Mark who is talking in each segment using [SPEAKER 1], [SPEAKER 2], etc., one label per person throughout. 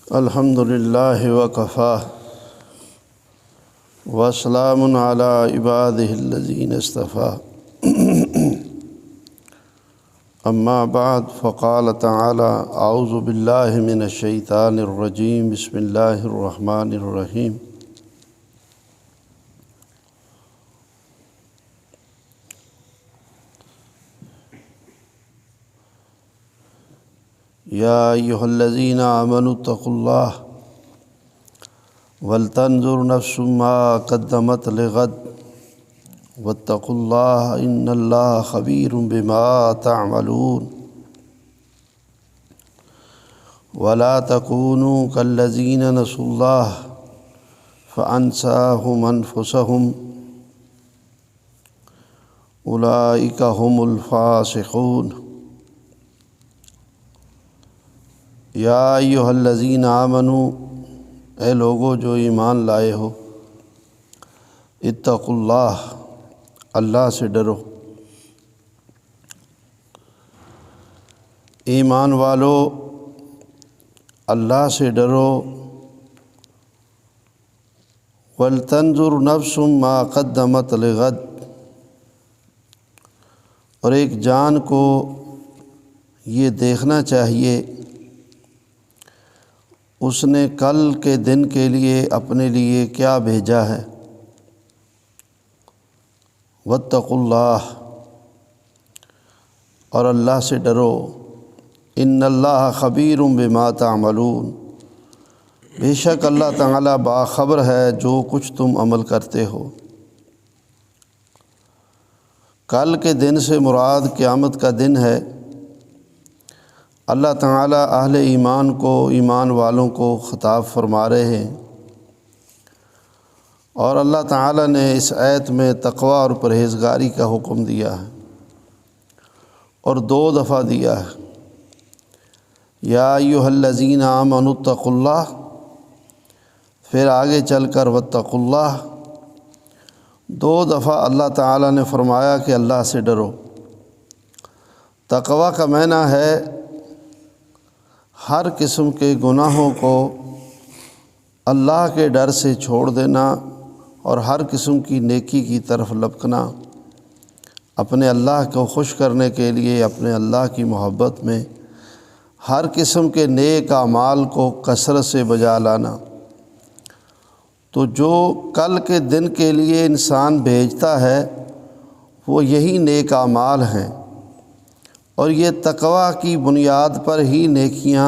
[SPEAKER 1] الحمد للہ وکفیٰ وسلام علی عبادہ الذین اصطفیٰ اما بعد فقال تعالی اعوذ باللہ من الشیطان الرجیم بسم اللہ الرحمن الرحیم یا ایھا الذین آمنوا اتقوا اللہ ولتنظر نفس ما قدمت لغد واتقوا اللہ ان اللہ خبیر بما تعملون ولا تکونوا کالذین نسوا اللہ فانساہم انفسہم اولئک هم الفاسقون یا ایھا الذین آمنوا اے لوگو جو ایمان لائے ہو، اتقوا اللہ اللہ سے ڈرو، ایمان والو اللہ سے ڈرو، ولتنظر نفس ما قدمت لغد، اور ایک جان کو یہ دیکھنا چاہیے اس نے کل کے دن کے لیے اپنے لیے کیا بھیجا ہے۔ واتقوا اللہ اور اللہ سے ڈرو، ان اللہ خبیر بما تعملون بے شک اللہ تعالیٰ باخبر ہے جو کچھ تم عمل کرتے ہو۔ کل کے دن سے مراد قیامت کا دن ہے۔ اللہ تعالیٰ اہل ایمان کو، ایمان والوں کو خطاب فرما رہے ہیں، اور اللہ تعالیٰ نے اس آیت میں تقوی اور پرہیزگاری کا حکم دیا ہے، اور 2 دفعہ دیا ہے۔ یا ایھا الذین آمنوا اتقوا اللہ، پھر آگے چل کر واتقوا اللہ، 2 دفعہ اللہ تعالیٰ نے فرمایا کہ اللہ سے ڈرو۔ تقوی کا معنی ہے ہر قسم کے گناہوں کو اللہ کے ڈر سے چھوڑ دینا اور ہر قسم کی نیکی کی طرف لپکنا، اپنے اللہ کو خوش کرنے کے لیے اپنے اللہ کی محبت میں ہر قسم کے نیک اعمال کو کثرت سے بجا لانا۔ تو جو کل کے دن کے لیے انسان بھیجتا ہے وہ یہی نیک اعمال ہیں، اور یہ تقوی کی بنیاد پر ہی نیکیاں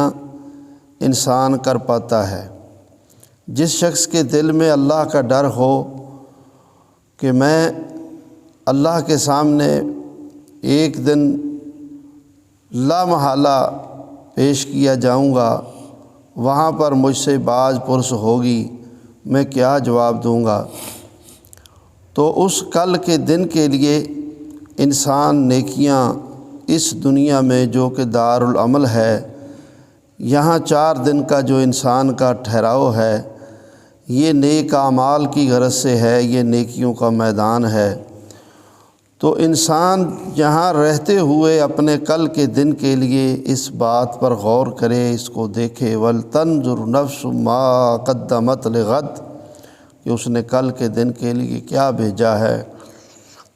[SPEAKER 1] انسان کر پاتا ہے۔ جس شخص کے دل میں اللہ کا ڈر ہو کہ میں اللہ کے سامنے ایک دن لا محالہ پیش کیا جاؤں گا، وہاں پر مجھ سے باز پرس ہوگی، میں کیا جواب دوں گا، تو اس کل کے دن کے لیے انسان نیکیاں اس دنیا میں جو کہ دار العمل ہے، یہاں 4 دن کا جو انسان کا ٹھہراؤ ہے، یہ نیک اعمال کی غرض سے ہے، یہ نیکیوں کا میدان ہے۔ تو انسان یہاں رہتے ہوئے اپنے کل کے دن کے لیے اس بات پر غور کرے، اس کو دیکھے، وَلْتَنْظُرْ نَفْسٌ مَا قَدَّمَتْ لِغَدٍ، کہ اس نے کل کے دن کے لیے کیا بھیجا ہے،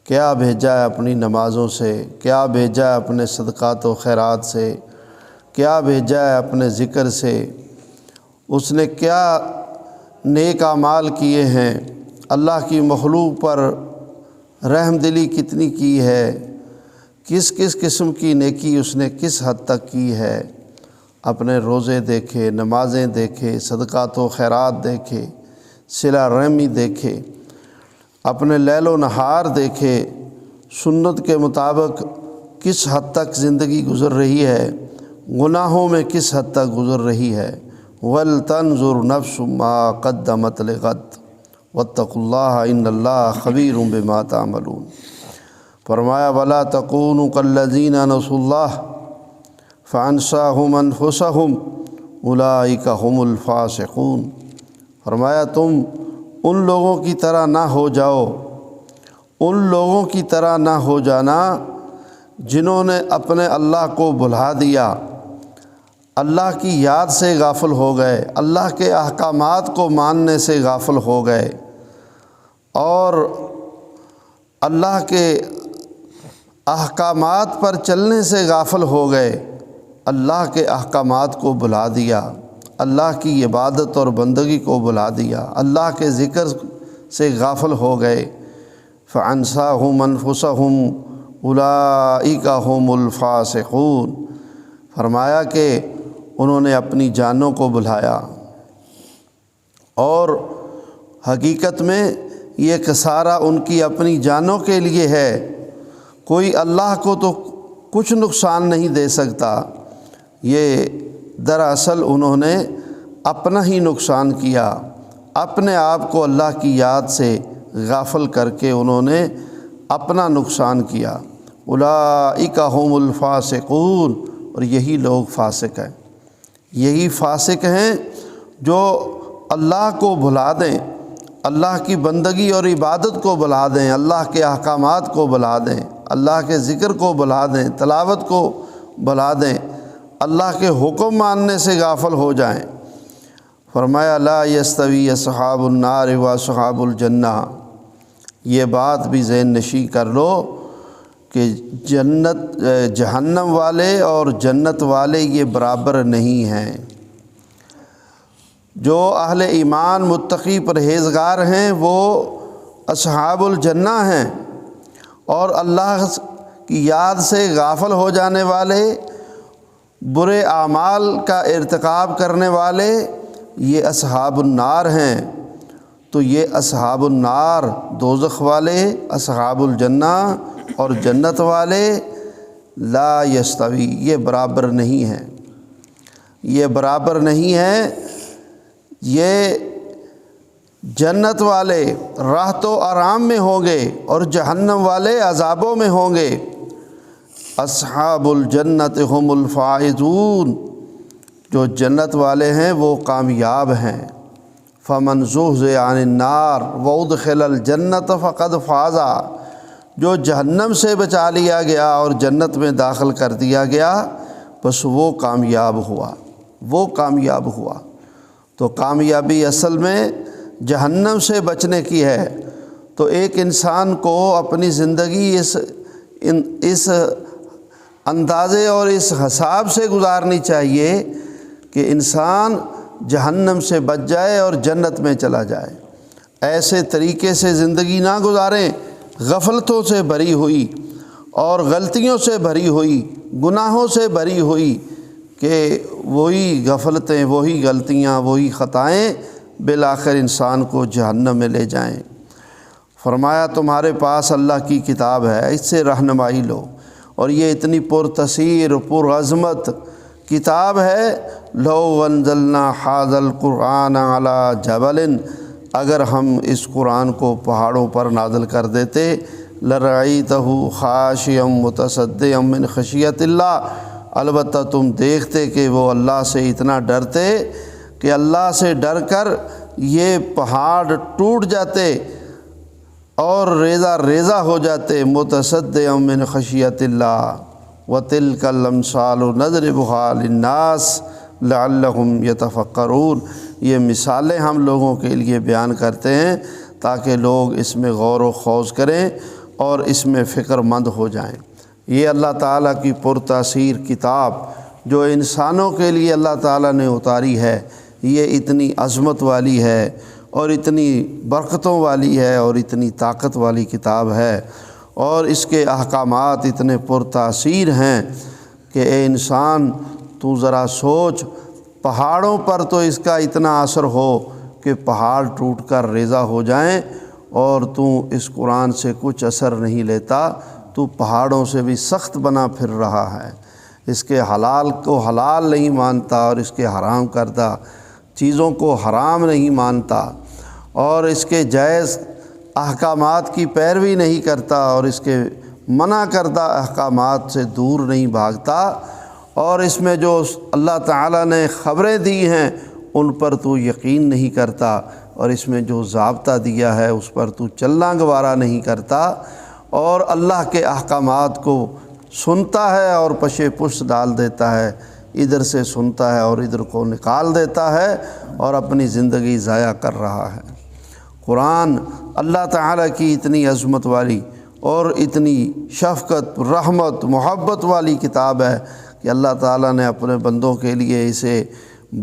[SPEAKER 1] کیا بھیجا ہے اپنی نمازوں سے، کیا بھیجا ہے اپنے صدقات و خیرات سے، کیا بھیجا ہے اپنے ذکر سے، اس نے کیا نیک اعمال کیے ہیں، اللہ کی مخلوق پر رحم دلی کتنی کی ہے، کس کس قسم کی نیکی اس نے کس حد تک کی ہے، اپنے روزے دیکھے، نمازیں دیکھے، صدقات و خیرات دیکھے، صلہ رحمی دیکھے، اپنے لیل و نہار دیکھے، سنت کے مطابق کس حد تک زندگی گزر رہی ہے، گناہوں میں کس حد تک گزر رہی ہے۔ وَلْتَنْظُرْ نَفْسٌ مَا قَدَّمَتْ لِغَدٍ وَاتَّقُوا اللَّهَ إِنَّ اللَّهَ خَبِيرٌ بِمَا تَعْمَلُونَ۔ فرمایا وَلَا تَكُونُوا كَالَّذِينَ نَسُوا اللَّهَ فَأَنسَاهُمْ أَنفُسَهُمْ أُولَئِكَ هُمُ الْفَاسِقُونَ۔ فرمایا تم ان لوگوں کی طرح نہ ہو جاؤ، ان لوگوں کی طرح نہ ہو جانا جنہوں نے اپنے اللہ کو بھلا دیا، اللہ کی یاد سے غافل ہو گئے، اللہ کے احکامات کو ماننے سے غافل ہو گئے، اور اللہ کے احکامات پر چلنے سے غافل ہو گئے، اللہ کے احکامات کو بھلا دیا، اللہ کی عبادت اور بندگی کو بھلا دیا، اللہ کے ذکر سے غافل ہو گئے۔ فَأَنْسَاهُمْ أَنفُسَهُمْ أُولَئِكَ هُمُ الْفَاسِقُونَ، فرمایا کہ انہوں نے اپنی جانوں کو بھلایا، اور حقیقت میں یہ کسارہ ان کی اپنی جانوں کے لیے ہے، کوئی اللہ کو تو کچھ نقصان نہیں دے سکتا، یہ دراصل انہوں نے اپنا ہی نقصان کیا، اپنے آپ کو اللہ کی یاد سے غافل کر کے انہوں نے اپنا نقصان کیا۔ اولئک هم الفاسقون، اور یہی لوگ فاسق ہیں، یہی فاسق ہیں جو اللہ کو بھلا دیں، اللہ کی بندگی اور عبادت کو بھلا دیں، اللہ کے احکامات کو بھلا دیں، اللہ کے ذکر کو بھلا دیں، تلاوت کو بھلا دیں، اللہ کے حکم ماننے سے غافل ہو جائیں۔ فرمایا لا یستوی اصحاب النار و اصحاب الجنہ، یہ بات بھی ذہن نشین کر لو کہ جہنم والے اور جنت والے یہ برابر نہیں ہیں۔ جو اہل ایمان متقی پرہیزگار ہیں وہ اصحاب الجنہ ہیں، اور اللہ کی یاد سے غافل ہو جانے والے، برے اعمال کا ارتکاب کرنے والے، یہ اصحاب النار ہیں۔ تو یہ اصحاب النار دوزخ والے، اصحاب الجنہ اور جنت والے لا یستوی، یہ برابر نہیں ہیں، یہ برابر نہیں ہیں۔ یہ جنت والے راحت و آرام میں ہوں گے اور جہنم والے عذابوں میں ہوں گے۔ اصحاب الجنت هم الفائزون، جو جنت والے ہیں وہ کامیاب ہیں۔ فمن زحزح عن النار وادخل الجنت فقد فاز، جو جہنم سے بچا لیا گیا اور جنت میں داخل کر دیا گیا، بس وہ کامیاب ہوا، وہ کامیاب ہوا۔ تو کامیابی اصل میں جہنم سے بچنے کی ہے۔ تو ایک انسان کو اپنی زندگی اس اندازے اور اس حساب سے گزارنی چاہیے کہ انسان جہنم سے بچ جائے اور جنت میں چلا جائے۔ ایسے طریقے سے زندگی نہ گزاریں غفلتوں سے بھری ہوئی اور غلطیوں سے بھری ہوئی، گناہوں سے بھری ہوئی، کہ وہی غفلتیں، وہی غلطیاں، وہی خطائیں بالآخر انسان کو جہنم میں لے جائیں۔ فرمایا تمہارے پاس اللہ کی کتاب ہے، اس سے رہنمائی لو، اور یہ اتنی پرتاثیر پرعظمت کتاب ہے۔ لو انزلنا ھذا القرآن علی جبل، اگر ہم اس قرآن کو پہاڑوں پر نازل کر دیتے، لرأیتہ خاشعا متصدعا من خشیۃ اللہ، البتہ تم دیکھتے کہ وہ اللہ سے اتنا ڈرتے کہ اللہ سے ڈر کر یہ پہاڑ ٹوٹ جاتے اور ریزہ ریزہ ہو جاتے۔ متصدعا من خشیۃ اللہ وتلک الامثال نضربها للناس لعلہم یتفکرون، یہ مثالیں ہم لوگوں کے لیے بیان کرتے ہیں تاکہ لوگ اس میں غور و خوض کریں اور اس میں فکر مند ہو جائیں۔ یہ اللہ تعالیٰ کی پرتاثیر کتاب جو انسانوں کے لیے اللہ تعالیٰ نے اتاری ہے، یہ اتنی عظمت والی ہے اور اتنی برکتوں والی ہے اور اتنی طاقت والی کتاب ہے، اور اس کے احکامات اتنے پرتاثیر ہیں کہ اے انسان تو ذرا سوچ، پہاڑوں پر تو اس کا اتنا اثر ہو کہ پہاڑ ٹوٹ کر ریزہ ہو جائیں، اور تو اس قرآن سے کچھ اثر نہیں لیتا، تو پہاڑوں سے بھی سخت بنا پھر رہا ہے، اس کے حلال کو حلال نہیں مانتا اور اس کے حرام کردہ چیزوں کو حرام نہیں مانتا، اور اس کے جائز احکامات کی پیروی نہیں کرتا اور اس کے منع کردہ احکامات سے دور نہیں بھاگتا، اور اس میں جو اللہ تعالیٰ نے خبریں دی ہیں ان پر تو یقین نہیں کرتا، اور اس میں جو ضابطہ دیا ہے اس پر تو چلنا گوارا نہیں کرتا، اور اللہ کے احکامات کو سنتا ہے اور پشے پشت ڈال دیتا ہے، ادھر سے سنتا ہے اور ادھر کو نکال دیتا ہے اور اپنی زندگی ضائع کر رہا ہے۔ قرآن اللہ تعالیٰ کی اتنی عظمت والی اور اتنی شفقت، رحمت، محبت والی کتاب ہے کہ اللہ تعالیٰ نے اپنے بندوں کے لیے اسے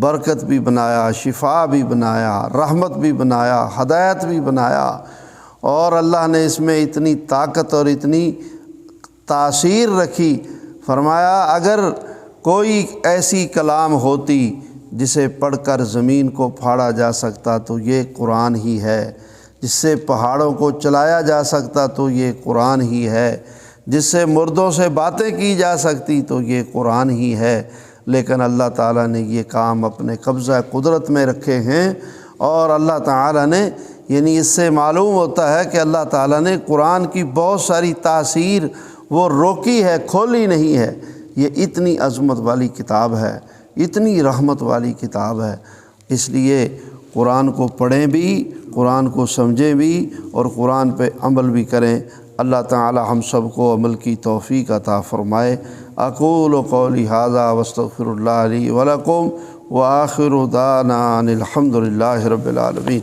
[SPEAKER 1] برکت بھی بنایا، شفا بھی بنایا، رحمت بھی بنایا، ہدایت بھی بنایا، اور اللہ نے اس میں اتنی طاقت اور اتنی تاثیر رکھی۔ فرمایا اگر کوئی ایسی کلام ہوتی جسے پڑھ کر زمین کو پھاڑا جا سکتا تو یہ قرآن ہی ہے، جس سے پہاڑوں کو چلایا جا سکتا تو یہ قرآن ہی ہے، جس سے مردوں سے باتیں کی جا سکتی تو یہ قرآن ہی ہے۔ لیکن اللہ تعالیٰ نے یہ کام اپنے قبضہ قدرت میں رکھے ہیں، اور اللہ تعالیٰ نے یعنی اس سے معلوم ہوتا ہے کہ اللہ تعالیٰ نے قرآن کی بہت ساری تاثیر وہ روکی ہے، کھولی نہیں ہے۔ یہ اتنی عظمت والی کتاب ہے، اتنی رحمت والی کتاب ہے، اس لیے قرآن کو پڑھیں بھی، قرآن کو سمجھیں بھی، اور قرآن پہ عمل بھی کریں۔ اللہ تعالی ہم سب کو عمل کی توفیق عطا فرمائے۔ اقول قولی ھذا واستغفر اللہ لی ولکم وآخر دعوانا ان الحمد للہ رب العالمین۔